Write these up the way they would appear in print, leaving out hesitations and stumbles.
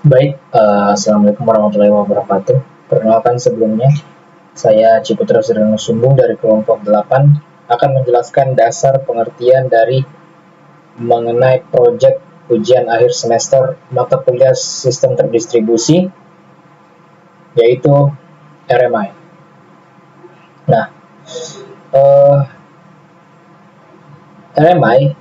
Assalamualaikum warahmatullahi wabarakatuh. Perkenalkan sebelumnya, saya Ciputra Sireno Sumbung dari kelompok 8 akan menjelaskan dasar pengertian dari mengenai proyek ujian akhir semester mata kuliah sistem terdistribusi, yaitu RMI. Nah, RMI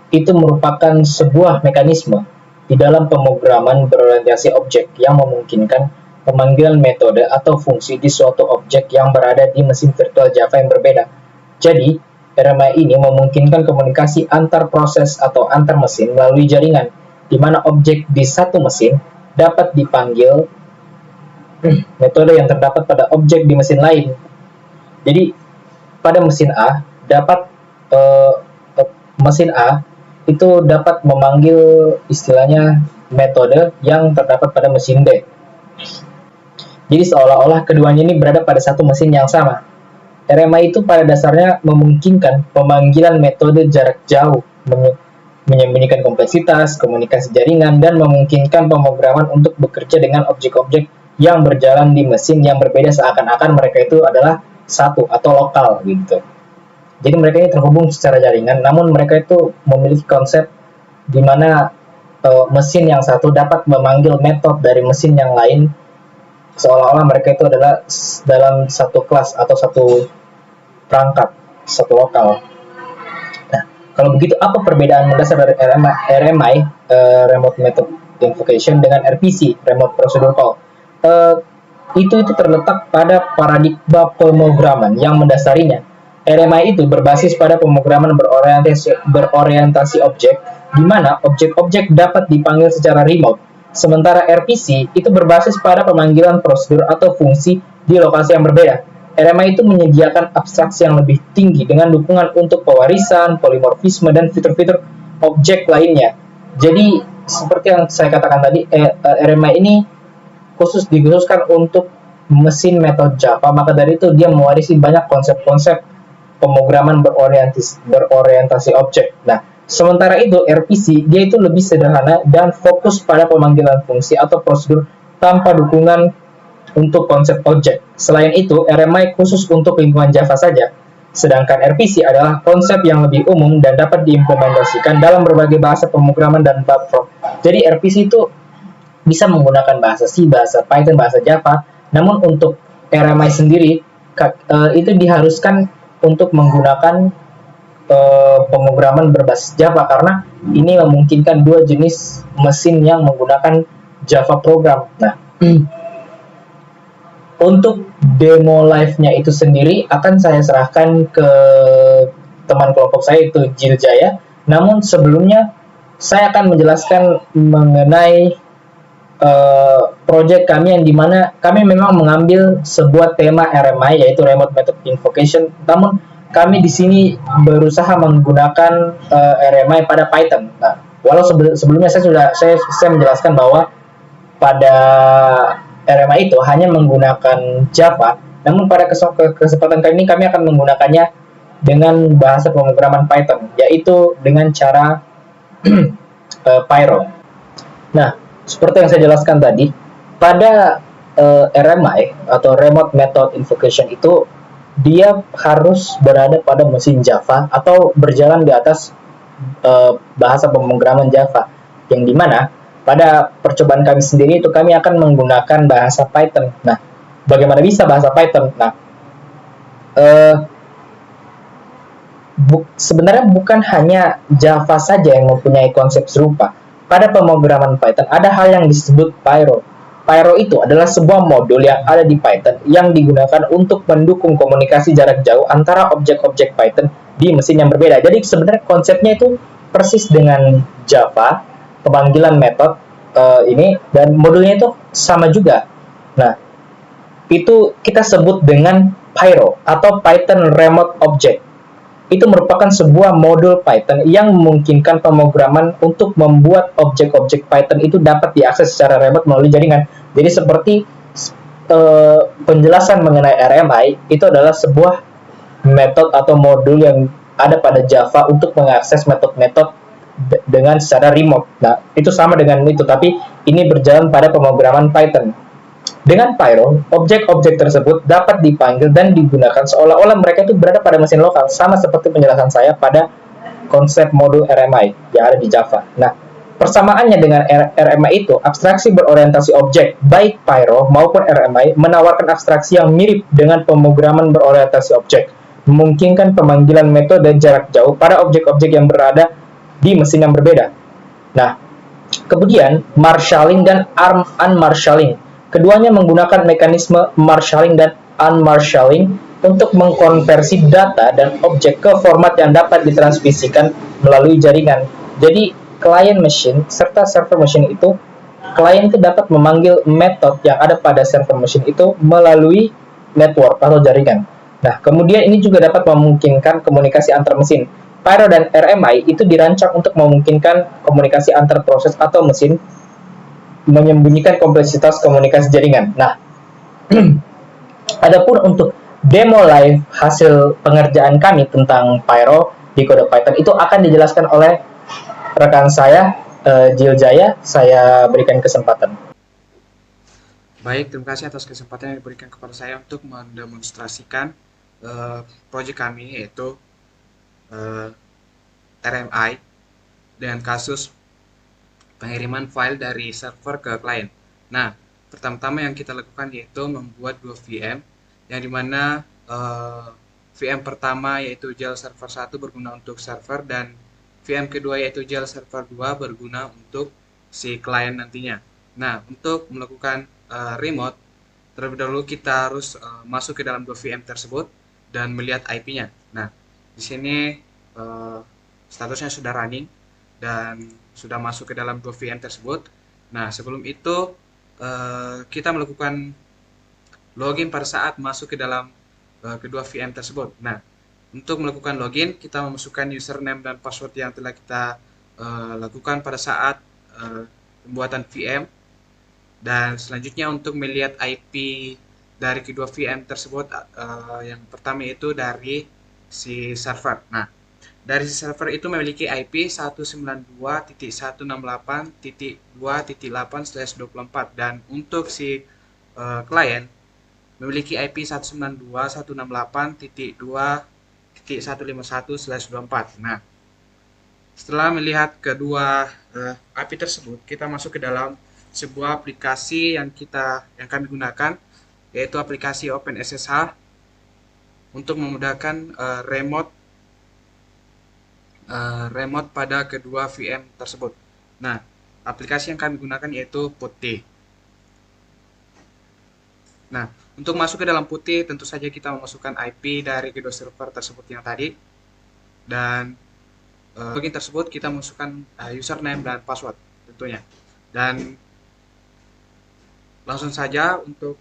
itu merupakan sebuah mekanisme di dalam pemrograman berorientasi objek yang memungkinkan pemanggilan metode atau fungsi di suatu objek yang berada di mesin virtual Java yang berbeda. Jadi, RMI ini memungkinkan komunikasi antar proses atau antar mesin melalui jaringan, di mana objek di satu mesin dapat dipanggil metode yang terdapat pada objek di mesin lain. Jadi, pada mesin A itu dapat memanggil istilahnya metode yang terdapat pada mesin B. Jadi seolah-olah keduanya ini berada pada satu mesin yang sama. RMI itu pada dasarnya memungkinkan pemanggilan metode jarak jauh, menyembunyikan kompleksitas, komunikasi jaringan, dan memungkinkan pemrograman untuk bekerja dengan objek-objek yang berjalan di mesin yang berbeda seakan-akan mereka itu adalah satu atau lokal gitu. Jadi mereka ini terhubung secara jaringan, namun mereka itu memiliki konsep di mana mesin yang satu dapat memanggil metode dari mesin yang lain, seolah-olah mereka itu adalah dalam satu kelas atau satu perangkat, satu lokal. Nah, kalau begitu apa perbedaan mendasar dari RMI, Remote Method Invocation, dengan RPC, Remote Procedure Call? Itu terletak pada paradigma pemrograman yang mendasarinya. RMI itu berbasis pada pemrograman berorientasi objek, di mana objek-objek dapat dipanggil secara remote. Sementara RPC itu berbasis pada pemanggilan prosedur atau fungsi di lokasi yang berbeda. RMI itu menyediakan abstraksi yang lebih tinggi dengan dukungan untuk pewarisan, polimorfisme, dan fitur-fitur objek lainnya. Jadi, seperti yang saya katakan tadi, RMI ini dikhususkan untuk mesin metode Java, maka dari itu dia mewarisi banyak konsep-konsep pemrograman berorientasi objek. Nah, sementara itu RPC dia itu lebih sederhana dan fokus pada pemanggilan fungsi atau prosedur tanpa dukungan untuk konsep objek. Selain itu, RMI khusus untuk lingkungan Java saja, sedangkan RPC adalah konsep yang lebih umum dan dapat diimplementasikan dalam berbagai bahasa pemrograman dan platform. Jadi RPC itu bisa menggunakan bahasa C, bahasa Python, bahasa Java. Namun untuk RMI sendiri itu diharuskan untuk menggunakan pemrograman berbasis Java, karena ini memungkinkan dua jenis mesin yang menggunakan Java program. Nah, untuk demo live-nya itu sendiri akan saya serahkan ke teman kelompok saya, itu Jil Jaya. Namun sebelumnya saya akan menjelaskan mengenai proyek kami yang dimana kami memang mengambil sebuah tema RMI, yaitu Remote Method Invocation, namun kami di sini berusaha menggunakan RMI pada Python. Nah, walau sebelumnya saya menjelaskan bahwa pada RMI itu hanya menggunakan Java, namun pada kesempatan kali ini kami akan menggunakannya dengan bahasa pemrograman Python, yaitu dengan cara Pyro. Nah, seperti yang saya jelaskan tadi, pada RMI atau Remote Method Invocation itu dia harus berada pada mesin Java atau berjalan di atas bahasa pemrograman Java, yang dimana pada percobaan kami sendiri itu kami akan menggunakan bahasa Python. Nah, bagaimana bisa bahasa Python? Nah, sebenarnya bukan hanya Java saja yang mempunyai konsep serupa. Pada pemrograman Python ada hal yang disebut Pyro. Pyro itu adalah sebuah modul yang ada di Python yang digunakan untuk mendukung komunikasi jarak jauh antara objek-objek Python di mesin yang berbeda. Jadi sebenarnya konsepnya itu persis dengan Java, pemanggilan metode ini, dan modulnya itu sama juga. Nah, itu kita sebut dengan Pyro atau Python Remote Object. Itu merupakan sebuah modul Python yang memungkinkan pemrograman untuk membuat objek-objek Python itu dapat diakses secara remote melalui jaringan. Jadi seperti penjelasan mengenai RMI itu adalah sebuah metode atau modul yang ada pada Java untuk mengakses metode-metode dengan secara remote. Nah, itu sama dengan itu, tapi ini berjalan pada pemrograman Python. Dengan Pyro, objek-objek tersebut dapat dipanggil dan digunakan seolah-olah mereka itu berada pada mesin lokal, sama seperti penjelasan saya pada konsep modul RMI yang ada di Java. Nah, persamaannya dengan RMI itu, abstraksi berorientasi objek, baik Pyro maupun RMI menawarkan abstraksi yang mirip dengan pemrograman berorientasi objek, memungkinkan pemanggilan metode jarak jauh pada objek-objek yang berada di mesin yang berbeda. Nah, kemudian marshalling dan unmarshalling. Keduanya menggunakan mekanisme marshalling dan unmarshalling untuk mengkonversi data dan objek ke format yang dapat ditransmisikan melalui jaringan. Jadi, client machine serta server machine itu, klien itu dapat memanggil metode yang ada pada server machine itu melalui network atau jaringan. Nah, kemudian ini juga dapat memungkinkan komunikasi antar mesin. Pyro dan RMI itu dirancang untuk memungkinkan komunikasi antar proses atau mesin, menyembunyikan kompleksitas komunikasi jaringan. Nah, adapun untuk demo live hasil pengerjaan kami tentang Pyro di kode Python itu akan dijelaskan oleh rekan saya, Jil Jaya. Saya berikan kesempatan. Baik, terima kasih atas kesempatan yang diberikan kepada saya untuk mendemonstrasikan proyek kami, yaitu RMI dengan kasus pengiriman file dari server ke klien. Nah, pertama-tama yang kita lakukan yaitu membuat dua VM, yang dimana VM pertama yaitu JAL server 1 berguna untuk server, dan VM kedua yaitu JAL server 2 berguna untuk si klien nantinya. Nah, untuk melakukan remote, terlebih dahulu kita harus masuk ke dalam dua VM tersebut dan melihat IP-nya. Nah, di sini statusnya sudah running dan sudah masuk ke dalam dua VM tersebut. Nah, sebelum itu kita melakukan login pada saat masuk ke dalam kedua VM tersebut. Nah, untuk melakukan login, kita memasukkan username dan password yang telah kita lakukan pada saat pembuatan VM. Dan selanjutnya untuk melihat IP dari kedua VM tersebut, yang pertama itu dari si server. Nah, dari si server itu memiliki IP 192.168.2.8/24, dan untuk si klien memiliki IP 192.168.2.151/24. Nah, setelah melihat kedua IP tersebut, kita masuk ke dalam sebuah aplikasi yang kami gunakan, yaitu aplikasi OpenSSH untuk memudahkan remote pada kedua VM tersebut. Nah, aplikasi yang kami gunakan yaitu Putih. Nah, untuk masuk ke dalam Putih, tentu saja kita memasukkan IP dari kedua server tersebut yang tadi, dan login tersebut kita masukkan username dan password tentunya. Dan langsung saja untuk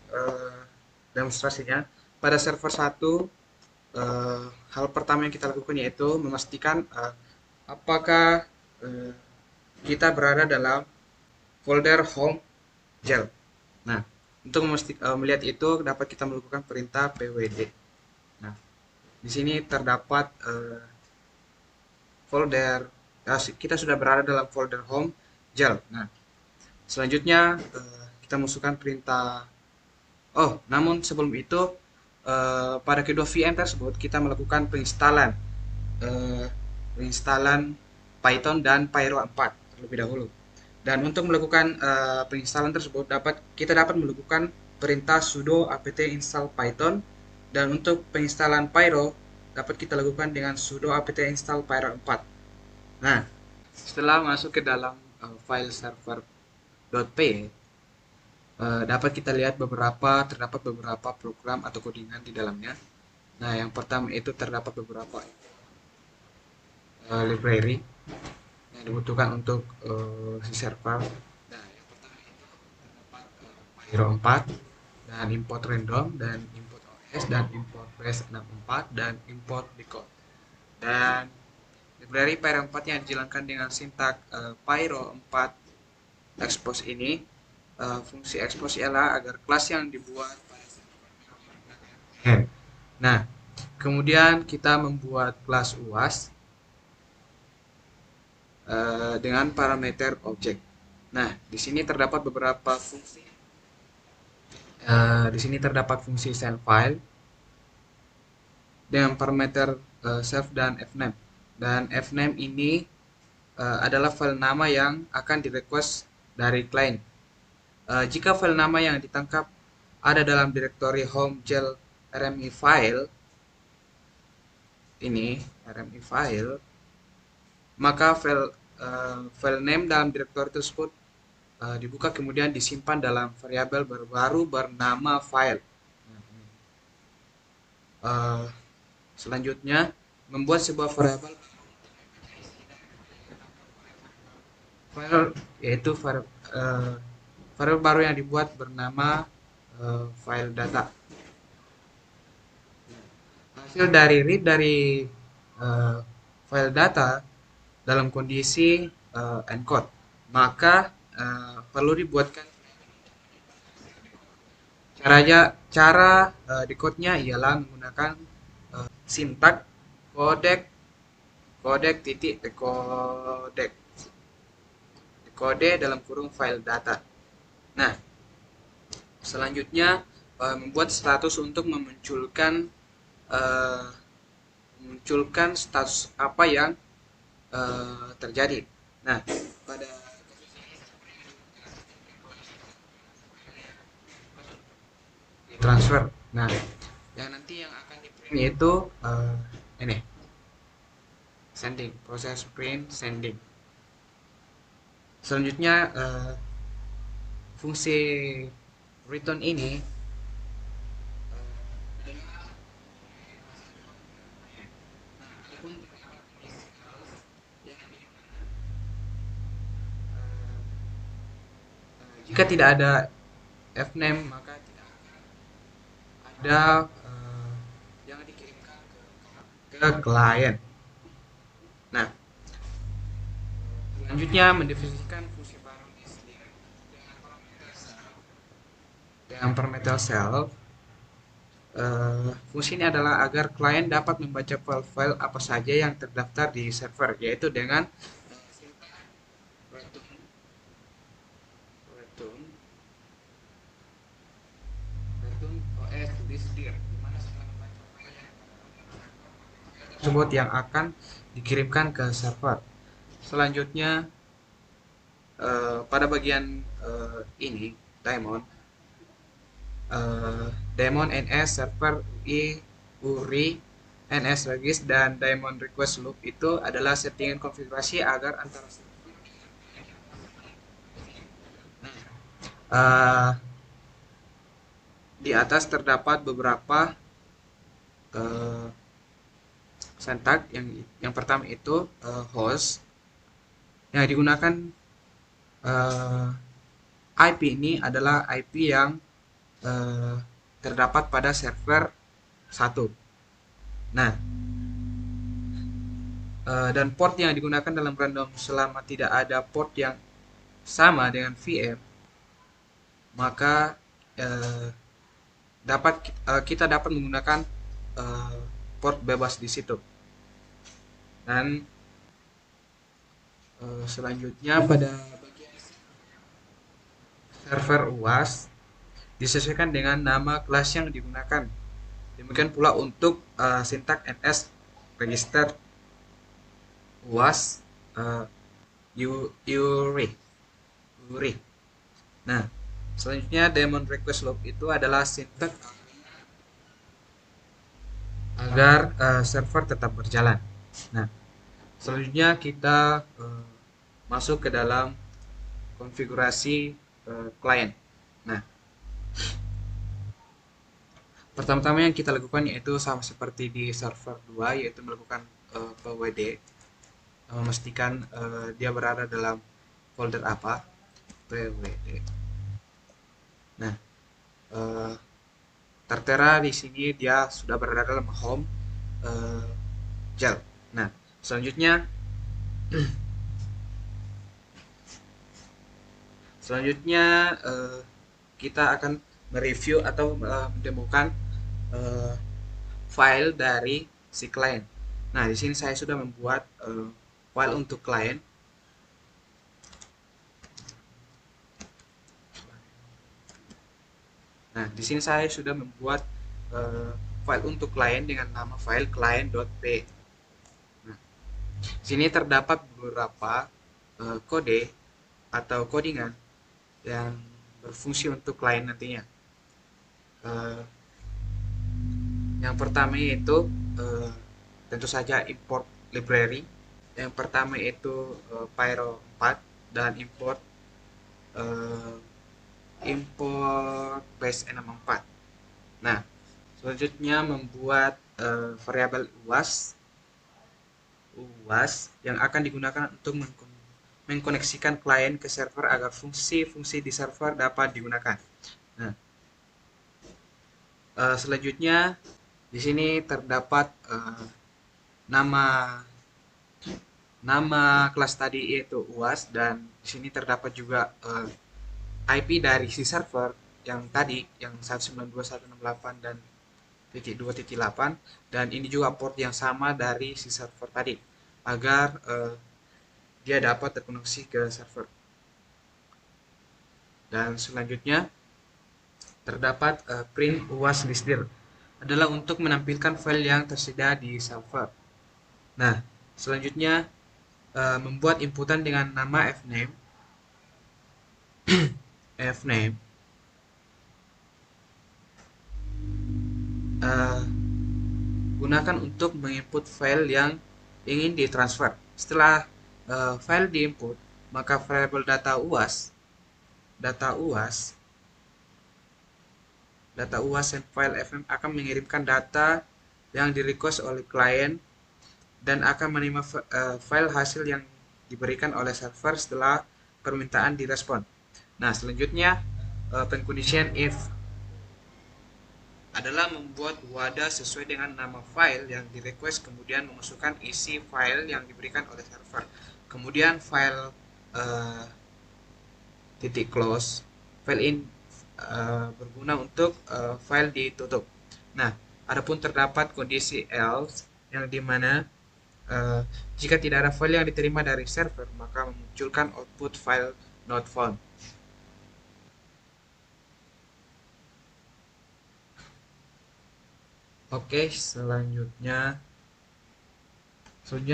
demonstrasinya, pada server 1 hal pertama yang kita lakukan yaitu memastikan apakah kita berada dalam folder home gel. Nah, untuk melihat itu dapat kita melakukan perintah pwd. Nah, di sini terdapat folder, kita sudah berada dalam folder home gel. Nah, selanjutnya kita masukkan perintah. Oh, namun sebelum itu pada kedua VM tersebut kita melakukan penginstalan Python dan Pyro 4 terlebih dahulu. Dan untuk melakukan penginstalan tersebut kita dapat melakukan perintah sudo apt install Python, dan untuk penginstalan Pyro dapat kita lakukan dengan sudo apt install Pyro 4. Nah, setelah masuk ke dalam file server.py, dapat kita lihat terdapat beberapa program atau codingan di dalamnya. Nah, yang pertama itu terdapat beberapa library yang dibutuhkan untuk si server. Nah, yang pertama itu terdapat Pyro 4 dan import random dan import OS dan import res64 dan import decode. Dan library Pyro 4 yang dijalankan dengan sintak Pyro 4 expose ini, fungsi expose ialah agar kelas yang dibuat pada server. Nah, kemudian kita membuat kelas UAS. dengan parameter objek. Nah, di sini terdapat beberapa fungsi. Di sini terdapat fungsi send file dengan parameter self dan fname. Dan fname ini adalah file nama yang akan di-request dari klien. Jika file nama yang ditangkap ada dalam direktori home gel rmi file, ini rmi file, maka file name dalam direktori tersebut dibuka kemudian disimpan dalam variabel baru bernama file. Selanjutnya, membuat sebuah variabel yaitu variabel baru yang dibuat bernama file data. Hasil dari read dari file data dalam kondisi encode, maka perlu dibuatkan cara decode-nya ialah menggunakan sintak codec titik decode dalam kurung file data. Nah, selanjutnya membuat status untuk memunculkan status apa yang terjadi. Nah, pada transfer. Nah, yang nanti yang akan di print yaitu ini sending, proses print sending. Selanjutnya fungsi return ini jika tidak ada fname maka tidak ada yang dikirimkan ke klien. Nah, selanjutnya mendefinisikan fungsi baru dengan parameter self. Fungsi ini adalah agar klien dapat membaca file-file apa saja yang terdaftar di server, yaitu dengan return os list dir, dimana setelah membaca file tersebut yang akan dikirimkan ke server. Selanjutnya pada bagian ini daemon ns server uri ns regis dan daemon request loop itu adalah settingan konfigurasi agar antara di atas terdapat beberapa syntax. Yang pertama itu host yang digunakan IP ini adalah IP yang terdapat pada server 1. Nah, dan port yang digunakan dalam random selama tidak ada port yang sama dengan VM, maka kita dapat menggunakan port bebas di situ. Dan selanjutnya pada bagian server UAS disesuaikan dengan nama kelas yang digunakan. Demikian pula untuk sintak ns register UAS URI. Nah, selanjutnya daemon request loop itu adalah sintak agar server tetap berjalan. Nah, selanjutnya kita masuk ke dalam konfigurasi klien. Nah, pertama-tama yang kita lakukan yaitu sama seperti di server 2, yaitu melakukan pwd, memastikan dia berada dalam folder apa, pwd. Nah, tertera di sini dia sudah berada dalam home gel. Nah, selanjutnya kita akan mereview atau mendemokan file dari si klien. Nah, di sini saya sudah membuat file untuk klien. Nah, di sini saya sudah membuat file untuk klien dengan nama file client.p. Nah, di sini terdapat beberapa kode atau codingan yang berfungsi untuk klien nantinya. Eh, yang pertama yaitu tentu saja import library. Yang pertama itu Pyro 4 dan import eh, base 64. Nah, selanjutnya membuat variabel UAS yang akan digunakan untuk mengkoneksikan klien ke server agar fungsi-fungsi di server dapat digunakan. Nah, selanjutnya di sini terdapat nama kelas tadi yaitu UAS, dan di sini terdapat juga IP dari si server yang tadi yang 192.168 dan titik 2.8, dan ini juga port yang sama dari si server tadi agar dia dapat terkoneksi ke server. Dan selanjutnya terdapat print UAS listdir adalah untuk menampilkan file yang tersedia di server. Nah, selanjutnya membuat inputan dengan nama fname gunakan untuk menginput file yang ingin ditransfer. Setelah file diinput, maka variabel data UAS and file fm akan mengirimkan data yang di-request oleh klien dan akan menerima file hasil yang diberikan oleh server setelah permintaan direspon. Nah, selanjutnya pengkondisian if adalah membuat wadah sesuai dengan nama file yang di-request, kemudian memasukkan isi file yang diberikan oleh server. Kemudian file titik close, file in berguna untuk file ditutup. Nah, adapun terdapat kondisi else yang dimana jika tidak ada file yang diterima dari server, maka memunculkan output file not found. Oke, selanjutnya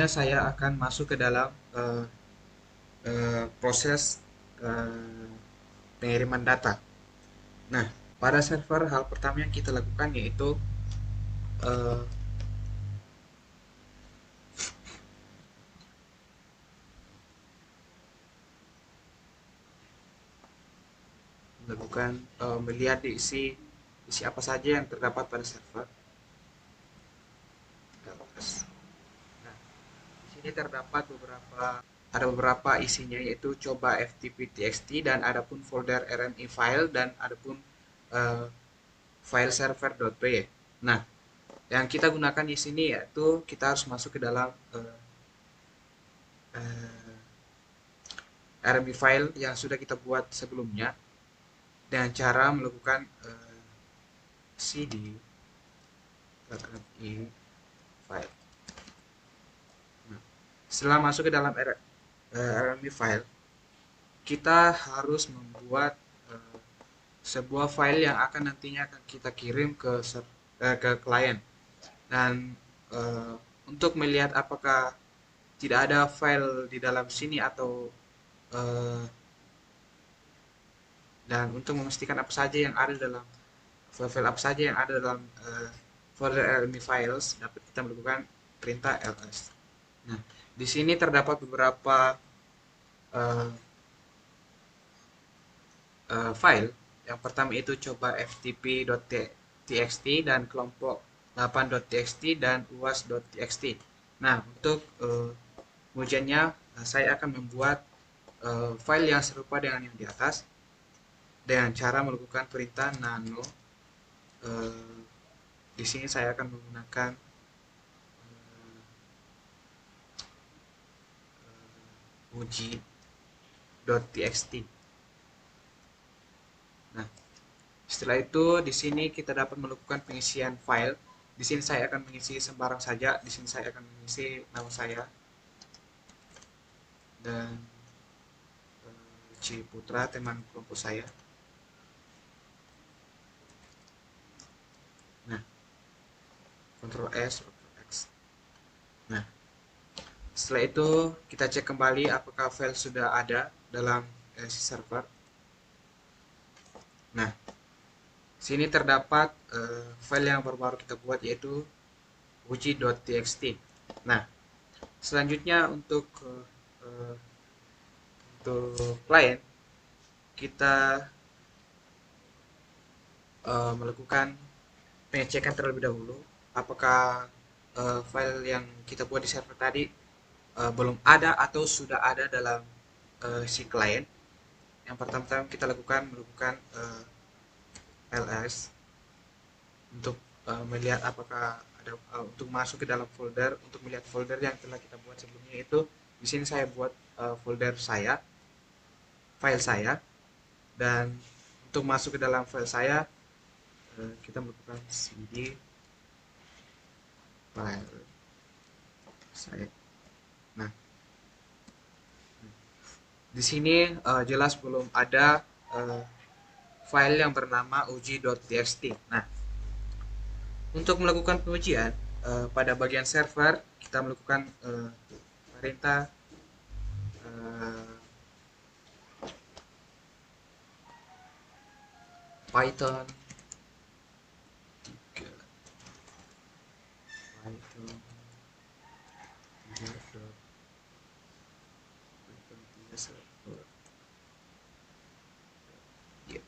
saya akan masuk ke dalam proses pengiriman data. Nah, pada server hal pertama yang kita lakukan yaitu melihat isi apa saja yang terdapat pada server. Nah, di sini terdapat beberapa isinya, yaitu coba ftp.txt dan adapun folder rmi file dan adapun file server.py. Nah, yang kita gunakan di sini yaitu kita harus masuk ke dalam rmi file yang sudah kita buat sebelumnya dengan cara melakukan cd rmi file. Nah, setelah masuk ke dalam rmi file, kita harus membuat sebuah file yang akan nantinya akan kita kirim ke klien. Dan untuk melihat apakah tidak ada file di dalam sini atau dan untuk memastikan apa saja yang ada dalam file apa saja yang ada dalam folder rmi files, dapat kita melakukan perintah ls. Nah, di sini terdapat beberapa file. Yang pertama itu coba ftp.txt dan kelompok 8.txt dan uas.txt. Nah, untuk ujiannya saya akan membuat file yang serupa dengan yang di atas dengan cara melakukan perintah nano. Di sini saya akan menggunakan uji.txt. Nah, setelah itu di sini kita dapat melakukan pengisian file. Di sini saya akan mengisi sembarang saja. Di sini saya akan mengisi nama saya dan Ciputra, teman kelompok saya. Nah, Ctrl S, Ctrl X. Nah, setelah itu kita cek kembali apakah file sudah ada dalam si server. Nah, sini terdapat file yang baru-baru kita buat, yaitu uji.txt. Nah, selanjutnya eh, untuk klien kita melakukan pengecekan terlebih dahulu apakah file yang kita buat di server tadi belum ada atau sudah ada dalam si klien. Yang pertama-tama kita melakukan ls untuk melihat apakah ada untuk masuk ke dalam folder, untuk melihat folder yang telah kita buat sebelumnya. Itu di sini saya buat folder file saya, dan untuk masuk ke dalam file saya kita melakukan cd file saya. Nah, di sini jelas belum ada file yang bernama uji.txt. Nah, untuk melakukan pengujian pada bagian server kita melakukan perintah Python 3 Python 3 server. Ya.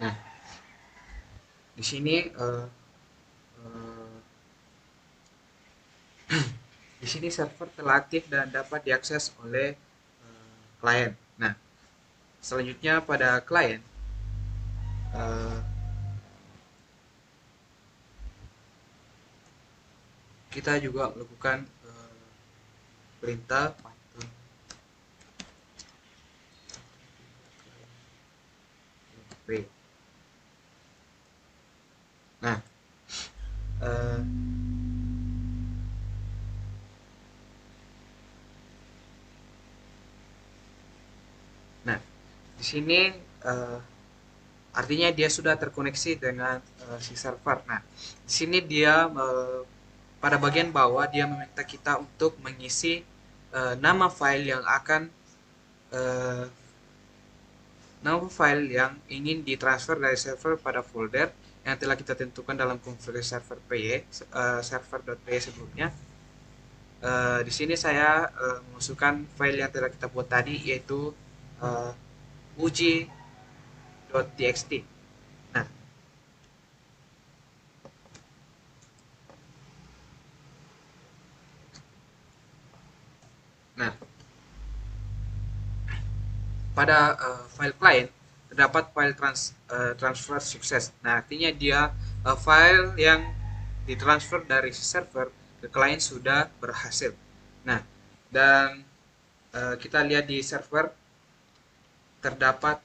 Nah, di sini di sini server telah aktif dan dapat diakses oleh klien. Nah, selanjutnya pada klien kita juga melakukan perintah Python. Nah, eh, nah di sini artinya dia sudah terkoneksi dengan si server. Nah, di sini dia pada bagian bawah dia meminta kita untuk mengisi nama file yang akan eh, nama file yang ingin ditransfer dari server pada folder yang telah kita tentukan dalam config server py server.py sebelumnya. Di sini saya memasukkan file yang telah kita buat tadi, yaitu uji.txt. Nah, nah pada file client terdapat file transfer sukses. Nah, artinya dia file yang ditransfer dari server ke client sudah berhasil. Nah, dan kita lihat di server terdapat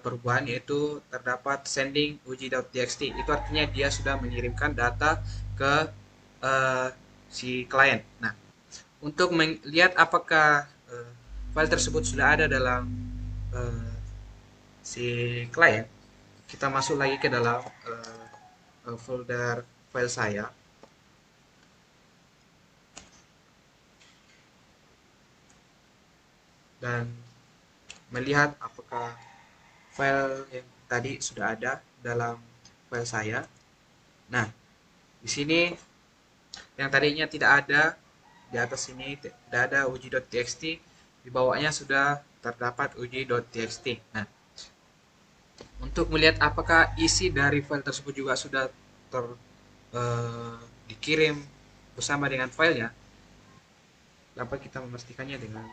perubahan, yaitu terdapat sending uji.txt. Itu artinya dia sudah mengirimkan data ke si client. Nah, untuk melihat apakah file tersebut sudah ada dalam si client, kita masuk lagi ke dalam folder file saya. Dan melihat apakah file yang tadi sudah ada dalam file saya. Nah, di sini yang tadinya tidak ada, di atas sini tidak ada uji.txt, di bawahnya sudah terdapat uji.txt. Nah, untuk melihat apakah isi dari file tersebut juga sudah dikirim bersama dengan filenya, dapat kita memastikannya dengan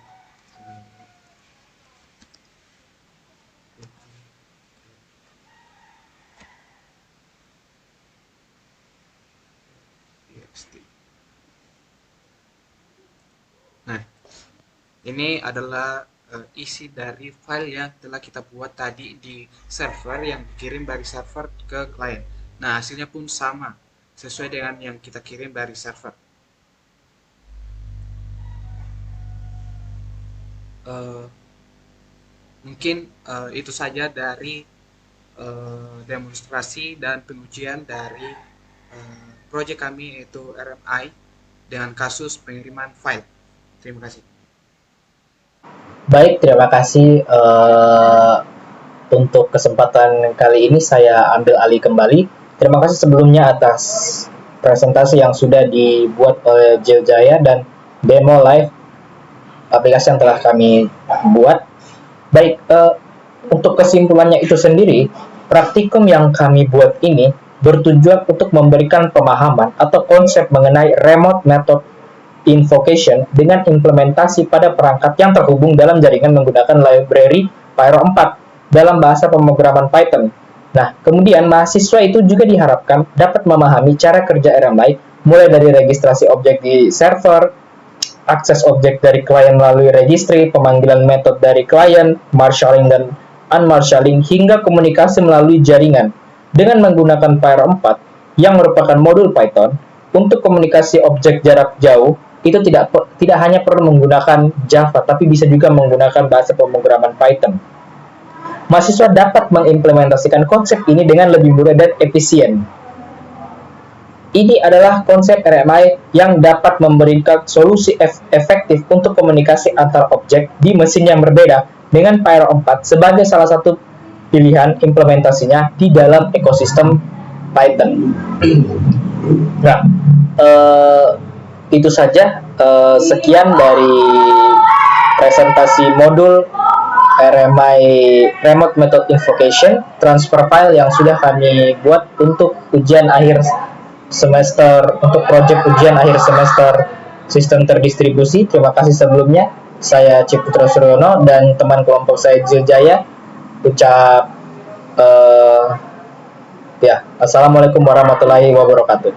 txt. Nah, ini adalah isi dari file yang telah kita buat tadi di server, yang dikirim dari server ke klien. Nah, hasilnya pun sama, sesuai dengan yang kita kirim dari server. Mungkin itu saja dari demonstrasi dan pengujian dari proyek kami, yaitu RMI dengan kasus pengiriman file. Terima kasih. Baik, terima kasih untuk kesempatan kali ini saya ambil alih kembali. Terima kasih sebelumnya atas presentasi yang sudah dibuat oleh Jiljaya dan demo live aplikasi yang telah kami buat. Baik, untuk kesimpulannya itu sendiri, praktikum yang kami buat ini bertujuan untuk memberikan pemahaman atau konsep mengenai remote method invocation dengan implementasi pada perangkat yang terhubung dalam jaringan menggunakan library Pyro 4 dalam bahasa pemrograman Python. Nah, kemudian mahasiswa itu juga diharapkan dapat memahami cara kerja RMI mulai dari registrasi objek di server, akses objek dari klien melalui registry, pemanggilan metode dari klien, marshalling dan unmarshalling, hingga komunikasi melalui jaringan. Dengan menggunakan Pyro 4 yang merupakan modul Python, untuk komunikasi objek jarak jauh, itu tidak hanya perlu menggunakan Java, tapi bisa juga menggunakan bahasa pemrograman Python. Mahasiswa dapat mengimplementasikan konsep ini dengan lebih mudah dan efisien. Ini adalah konsep RMI yang dapat memberikan solusi efektif untuk komunikasi antar objek di mesin yang berbeda dengan Pyro 4 sebagai salah satu pilihan implementasinya di dalam ekosistem Python. Nah, itu saja. Sekian dari presentasi modul RMI Remote Method Invocation Transfer File yang sudah kami buat untuk ujian akhir semester, untuk proyek ujian akhir semester sistem terdistribusi. Terima kasih sebelumnya. Saya Ciputra Suryono dan teman kelompok saya Jiljaya ucap Assalamualaikum warahmatullahi wabarakatuh.